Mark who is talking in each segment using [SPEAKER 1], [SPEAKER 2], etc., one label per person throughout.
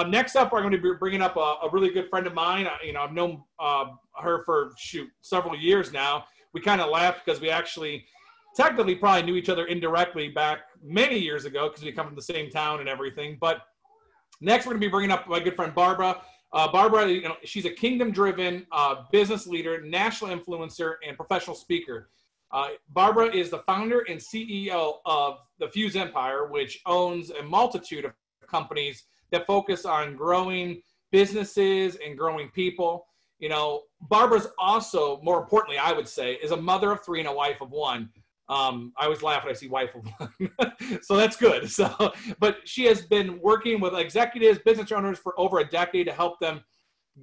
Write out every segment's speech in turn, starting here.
[SPEAKER 1] Next up, we're going to be bringing up a really good friend of mine. I've known her for several years now. We kind of laughed because we actually technically probably knew each other indirectly back many years ago because we come from the same town and everything. But next, we're going to be bringing up my good friend Barbara. Barbara, she's a kingdom-driven business leader, national influencer, and professional speaker. Barbara is the founder and CEO of the Fuse Empire, which owns a multitude of companies that focus on growing businesses and growing people. Barbara's also, more importantly, I would say, is a mother of 3 and a wife of 1. I always laugh when I see wife of 1. So that's good. But she has been working with executives, business owners for over a decade to help them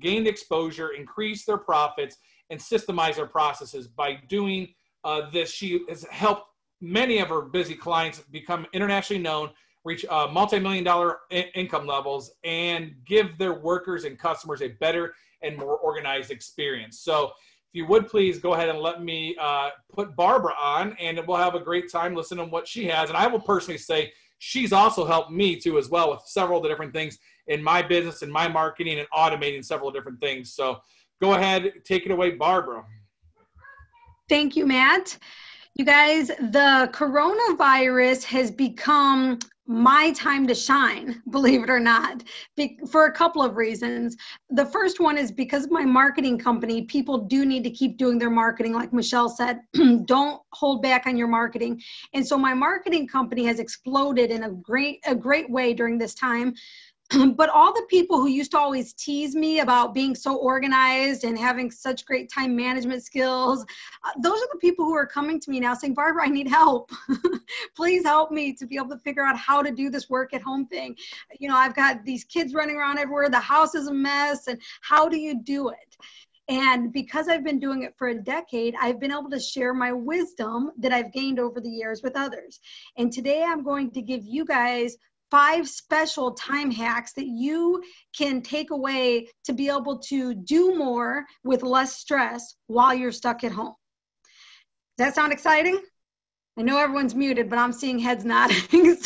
[SPEAKER 1] gain exposure, increase their profits, and systemize their processes. By doing this, she has helped many of her busy clients become internationally known, reach multi-million-dollar income levels, and give their workers and customers a better and more organized experience. So if you would please go ahead and let me put Barbara on, and we'll have a great time listening to what she has. And I will personally say she's also helped me too as well with several of the different things in my business and my marketing and automating several different things. So go ahead, take it away, Barbara.
[SPEAKER 2] Thank you, Matt. You guys, the coronavirus has become my time to shine, believe it or not, for a couple of reasons. The first one is because of my marketing company, people do need to keep doing their marketing. Like Michelle said, don't hold back on your marketing. And so my marketing company has exploded in a great way during this time. But all the people who used to always tease me about being so organized and having such great time management skills, those are the people who are coming to me now saying, Barbara, I need help. Please help me to be able to figure out how to do this work at home thing. I've got these kids running around everywhere. The house is a mess. And how do you do it? And because I've been doing it for a decade, I've been able to share my wisdom that I've gained over the years with others. And today I'm going to give you guys 5 special time hacks that you can take away to be able to do more with less stress while you're stuck at home. Does that sound exciting? I know everyone's muted, but I'm seeing heads nodding.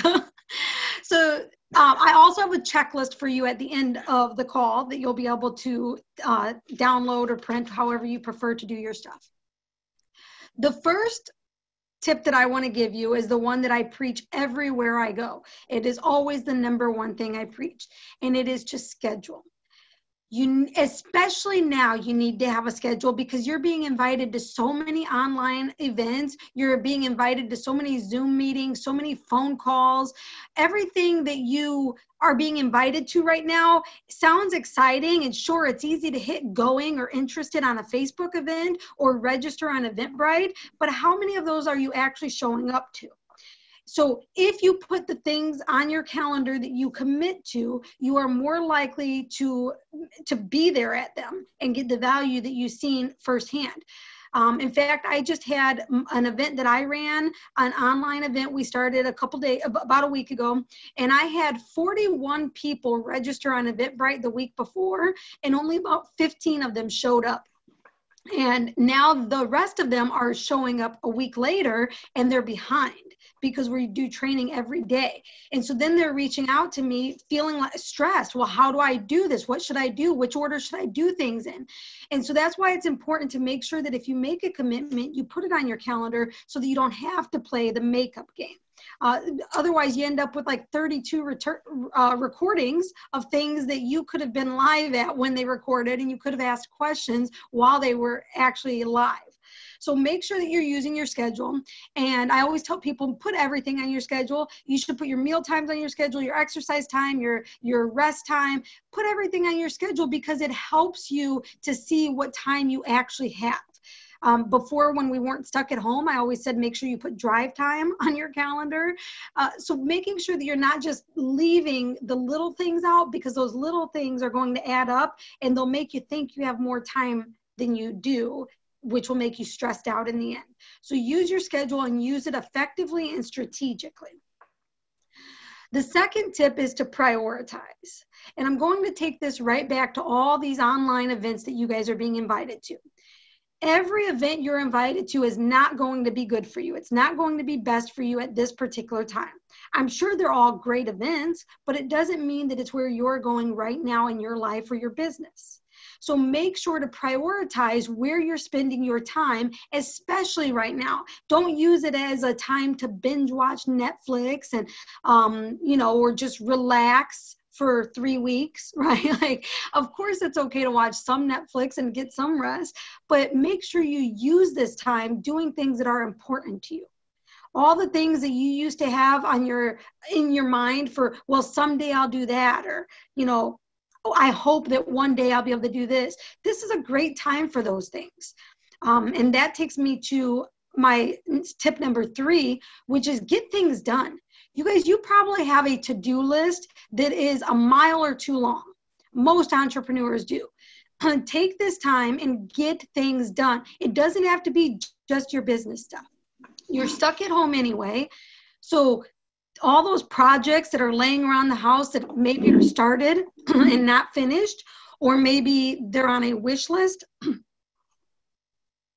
[SPEAKER 2] So I also have a checklist for you at the end of the call that you'll be able to download or print, however you prefer to do your stuff. The first tip that I want to give you is the one that I preach everywhere I go. It is always the number one thing I preach, and it is to schedule. Especially now, you need to have a schedule because you're being invited to so many online events. You're being invited to so many Zoom meetings, so many phone calls. Everything that you are being invited to right now sounds exciting, and sure, it's easy to hit going or interested on a Facebook event or register on Eventbrite, but how many of those are you actually showing up to? So if you put the things on your calendar that you commit to, you are more likely to be there at them and get the value that you've seen firsthand. In fact, I just had an event that I ran, an online event we started about a week ago, and I had 41 people register on Eventbrite the week before, and only about 15 of them showed up. And now the rest of them are showing up a week later, and they're behind because we do training every day. And so then they're reaching out to me feeling like stressed. Well, how do I do this? What should I do? Which order should I do things in? And so that's why it's important to make sure that if you make a commitment, you put it on your calendar so that you don't have to play the makeup game. Otherwise, you end up with like 32 recordings of things that you could have been live at when they recorded, and you could have asked questions while they were actually live. So make sure that you're using your schedule. And I always tell people, put everything on your schedule. You should put your meal times on your schedule, your exercise time, your rest time. Put everything on your schedule because it helps you to see what time you actually have. Before, when we weren't stuck at home, I always said, make sure you put drive time on your calendar. So making sure that you're not just leaving the little things out, because those little things are going to add up and they'll make you think you have more time than you do, which will make you stressed out in the end. So use your schedule and use it effectively and strategically. The second tip is to prioritize. And I'm going to take this right back to all these online events that you guys are being invited to. Every event you're invited to is not going to be good for you. It's not going to be best for you at this particular time. I'm sure they're all great events, but it doesn't mean that it's where you're going right now in your life or your business. So make sure to prioritize where you're spending your time, especially right now. Don't use it as a time to binge watch Netflix and, or just relax for 3 weeks, right? Like, of course it's okay to watch some Netflix and get some rest, but make sure you use this time doing things that are important to you. All the things that you used to have in your mind for, well, someday I'll do that, or, oh, I hope that one day I'll be able to do this. This is a great time for those things. And that takes me to my tip number 3, which is get things done. You guys, you probably have a to-do list that is a mile or 2 long. Most entrepreneurs do. Take this time and get things done. It doesn't have to be just your business stuff. You're stuck at home anyway. So all those projects that are laying around the house that maybe are started and not finished, or maybe they're on a wish list.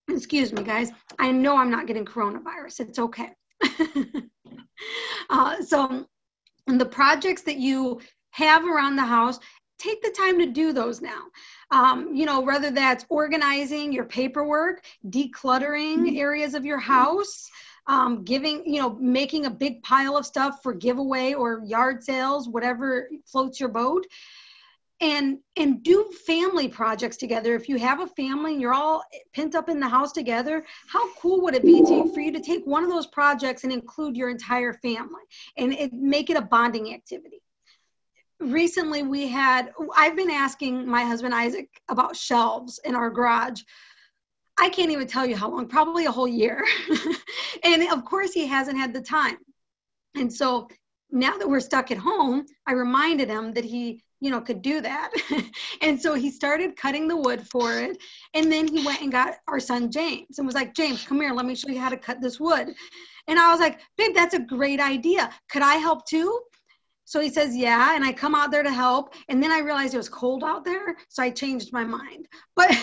[SPEAKER 2] Excuse me, guys. I know I'm not getting coronavirus. It's okay. So the projects that you have around the house, take the time to do those now. Whether that's organizing your paperwork, decluttering areas of your house, making a big pile of stuff for giveaway or yard sales, whatever floats your boat. And do family projects together. If you have a family and you're all pent up in the house together, how cool would it be for you to take one of those projects and include your entire family and make it a bonding activity? Recently I've been asking my husband Isaac about shelves in our garage. I can't even tell you how long, probably a whole year. And of course he hasn't had the time. And so now that we're stuck at home, I reminded him that he could do that. And so he started cutting the wood for it. And then he went and got our son, James, and was like, James, come here, let me show you how to cut this wood. And I was like, babe, that's a great idea. Could I help too? So he says, yeah. And I come out there to help. And then I realized it was cold out there. So I changed my mind. But,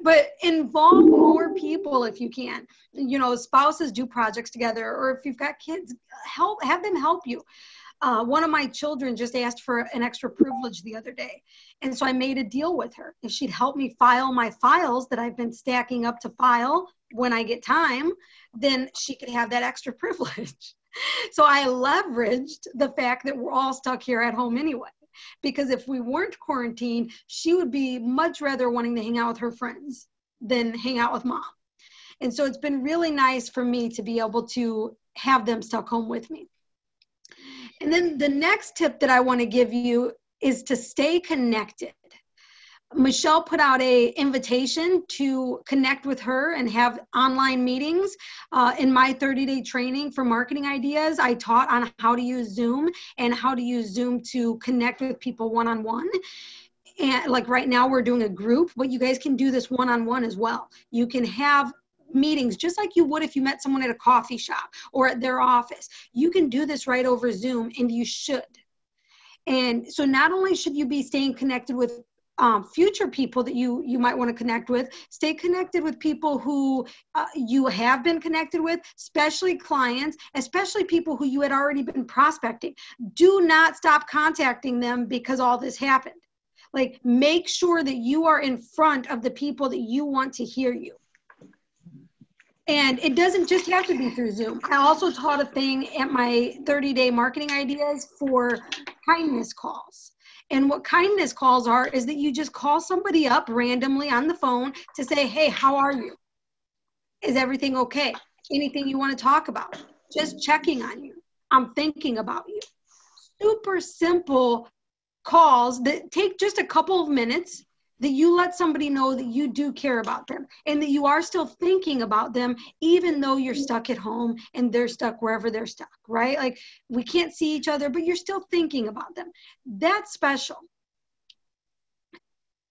[SPEAKER 2] but involve more people if you can. Spouses do projects together, or if you've got kids, have them help you. One of my children just asked for an extra privilege the other day. And so I made a deal with her. If she'd help me file my files that I've been stacking up to file when I get time, then she could have that extra privilege. So I leveraged the fact that we're all stuck here at home anyway. Because if we weren't quarantined, she would be much rather wanting to hang out with her friends than hang out with mom. And so it's been really nice for me to be able to have them stuck home with me. And then the next tip that I want to give you is to stay connected. Michelle put out an invitation to connect with her and have online meetings. In my 30-day training for marketing ideas, I taught on how to use Zoom and how to use Zoom to connect with people one-on-one. And like right now we're doing a group, but you guys can do this one-on-one as well. You can have meetings just like you would if you met someone at a coffee shop or at their office. You can do this right over Zoom, and you should. And so not only should you be staying connected with future people that you might want to connect with, stay connected with people who you have been connected with, especially clients, especially people who you had already been prospecting. Do not stop contacting them because all this happened. Like, make sure that you are in front of the people that you want to hear you. And it doesn't just have to be through Zoom. I also taught a thing at my 30-day marketing ideas for kindness calls. And what kindness calls are is that you just call somebody up randomly on the phone to say, hey, how are you? Is everything okay? Anything you want to talk about? Just checking on you. I'm thinking about you. Super simple calls that take just a couple of minutes, that you let somebody know that you do care about them and that you are still thinking about them, even though you're stuck at home and they're stuck wherever they're stuck, right? Like, we can't see each other, but you're still thinking about them. That's special.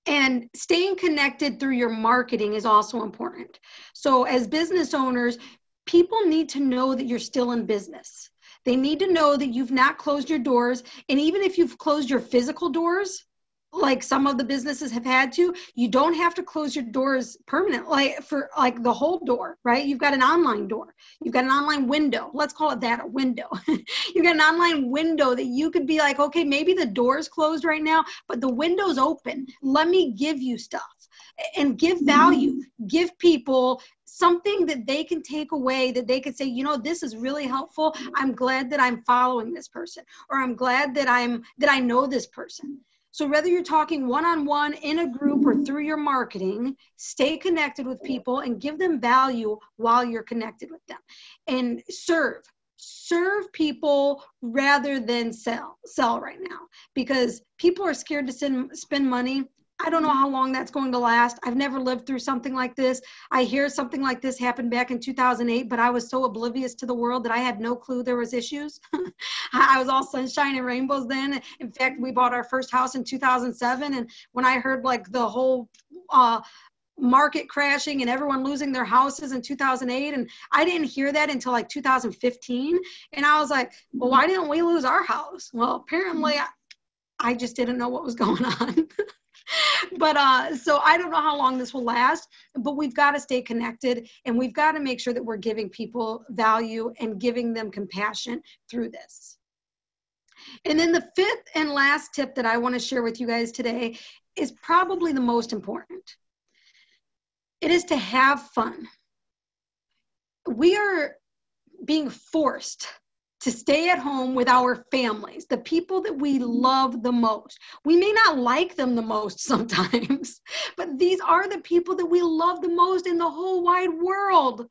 [SPEAKER 2] And staying connected through your marketing is also important. So as business owners, people need to know that you're still in business. They need to know that you've not closed your doors. And even if you've closed your physical doors, like some of the businesses have had to, you don't have to close your doors permanent, like for like the whole door, right? You've got an online door. You've got an online window. Let's call it that, a window. You've got an online window that you could be like, okay, maybe the door's closed right now, but the window's open. Let me give you stuff and give value, give people something that they can take away, that they can say, you know, this is really helpful. I'm glad that I'm following this person, or I'm glad that I know this person. So whether you're talking one-on-one, in a group, or through your marketing, stay connected with people and give them value while you're connected with them. And serve people rather than sell right now, because people are scared to spend money. I don't know how long that's going to last. I've never lived through something like this. I hear something like this happened back in 2008, but I was so oblivious to the world that I had no clue there was issues. I was all sunshine and rainbows then. In fact, we bought our first house in 2007. And when I heard like the whole market crashing and everyone losing their houses in 2008, and I didn't hear that until like 2015. And I was like, well, why didn't we lose our house? Well, apparently I just didn't know what was going on. But so I don't know how long this will last, but we've got to stay connected, and we've got to make sure that we're giving people value and giving them compassion through this. And then the fifth and last tip that I want to share with you guys today is probably the most important. It is to have fun. We are being forced to stay at home with our families, the people that we love the most. We may not like them the most sometimes, but these are the people that we love the most in the whole wide world.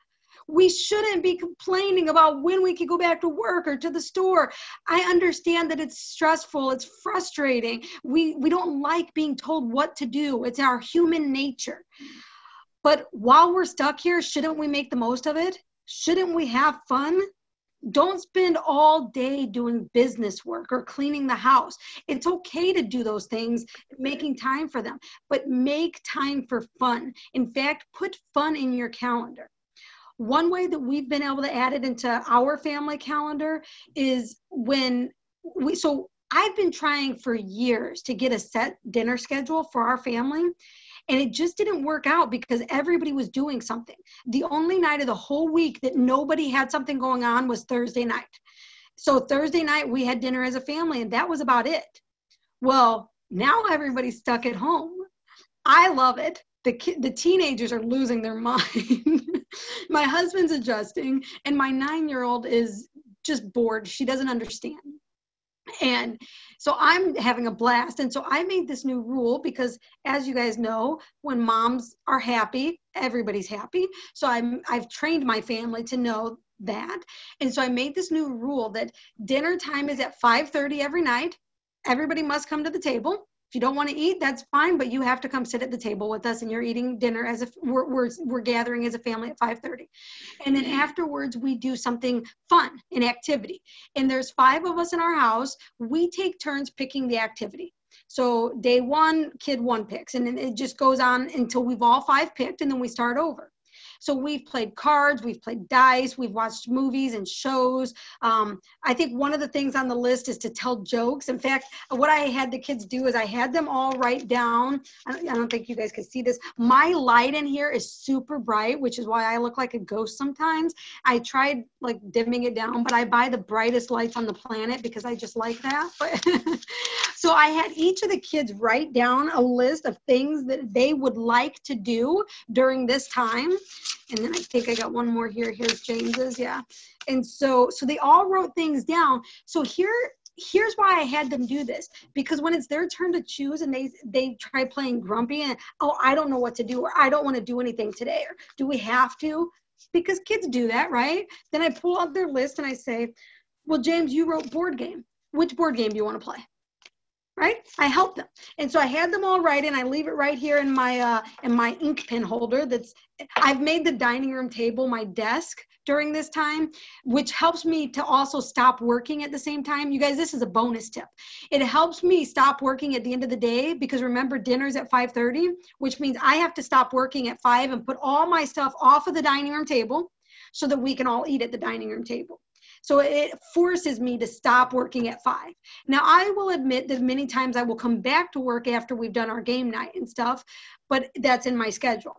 [SPEAKER 2] We shouldn't be complaining about when we can go back to work or to the store. I understand that it's stressful, it's frustrating. We don't like being told what to do. It's our human nature. But while we're stuck here, shouldn't we make the most of it? Shouldn't we have fun? Don't spend all day doing business work or cleaning the house. It's okay to do those things, making time for them, but make time for fun. In fact, put fun in your calendar. One way that we've been able to add it into our family calendar is so I've been trying for years to get a set dinner schedule for our family. And it just didn't work out because everybody was doing something. The only night of the whole week that nobody had something going on was Thursday night. So Thursday night we had dinner as a family, and that was about it. Well, now everybody's stuck at home. I love it. The teenagers are losing their mind. My husband's adjusting, and my 9-year-old is just bored. She doesn't understand. And so I'm having a blast. And so I made this new rule because, as you guys know, when moms are happy, everybody's happy. So I've trained my family to know that. And so I made this new rule that dinner time is at 5:30 every night. Everybody must come to the table. If you don't want to eat, that's fine, but you have to come sit at the table with us, and you're eating dinner as if we're gathering as a family at 5:30. And then afterwards, we do something fun, an activity. And there's 5 of us in our house. We take turns picking the activity. So day 1, kid 1 picks, and then it just goes on until we've all 5 picked, and then we start over. So we've played cards, we've played dice, we've watched movies and shows. I think one of the things on the list is to tell jokes. In fact, what I had the kids do is I had them all write down. I don't think you guys can see this. My light in here is super bright, which is why I look like a ghost sometimes. I tried like dimming it down, but I buy the brightest lights on the planet because I just like that. So I had each of the kids write down a list of things that they would like to do during this time. And then I think I got one more here. Here's James's, yeah. And so they all wrote things down. So here's why I had them do this, because when it's their turn to choose and they try playing grumpy and, oh, I don't know what to do, or I don't want to do anything today, or do we have to? Because kids do that, right? Then I pull out their list and I say, well, James, you wrote board game. Which board game do you want to play? Right? I help them. And so I had them all write, and I leave it right here in my ink pen holder. I've made the dining room table my desk during this time, which helps me to also stop working at the same time. You guys, this is a bonus tip. It helps me stop working at the end of the day because remember, dinner's at 5:30, which means I have to stop working at 5 and put all my stuff off of the dining room table so that we can all eat at the dining room table. So it forces me to stop working at 5. Now, I will admit that many times I will come back to work after we've done our game night and stuff, but that's in my schedule.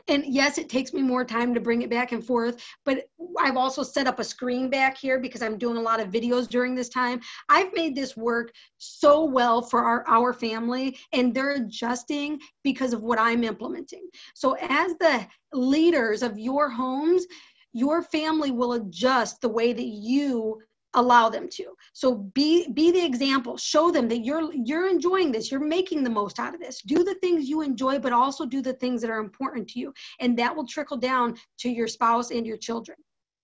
[SPEAKER 2] And yes, it takes me more time to bring it back and forth, but I've also set up a screen back here because I'm doing a lot of videos during this time. I've made this work so well for our family, and they're adjusting because of what I'm implementing. So as the leaders of your homes, your family will adjust the way that you allow them to. So be the example. Show them that you're enjoying this. You're making the most out of this. Do the things you enjoy, but also do the things that are important to you. And that will trickle down to your spouse and your children.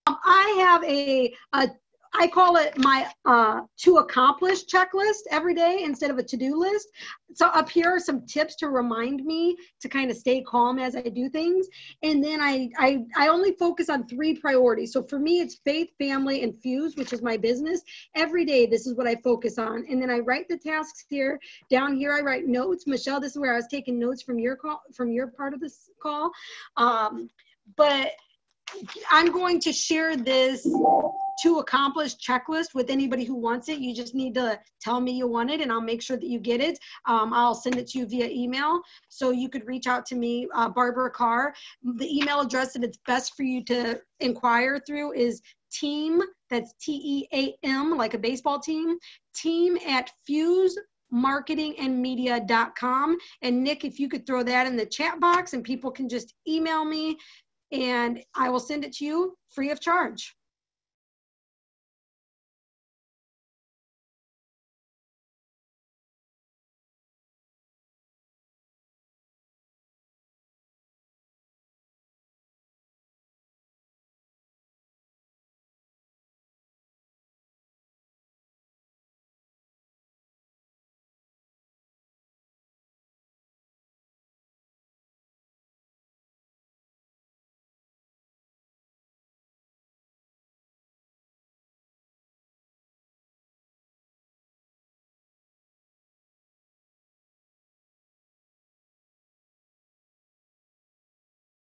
[SPEAKER 2] I have I call it my to accomplish checklist every day instead of a to-do list. So up here are some tips to remind me to kind of stay calm as I do things. And then I only focus on 3 priorities. So for me, it's faith, family, and Fuse, which is my business. Every day, this is what I focus on. And then I write the tasks here. Down here, I write notes. Michelle, this is where I was taking notes from your call, from your part of this call. But I'm going to share this to accomplish checklist with anybody who wants it. You just need to tell me you want it, and I'll make sure that you get it. I'll send it to you via email, so you could reach out to me, Barbara Carr. The email address that it's best for you to inquire through is team, that's TEAM, like a baseball team, team@fusemarketingandmedia.com. And Nick, if you could throw that in the chat box, and people can just email me, and I will send it to you free of charge.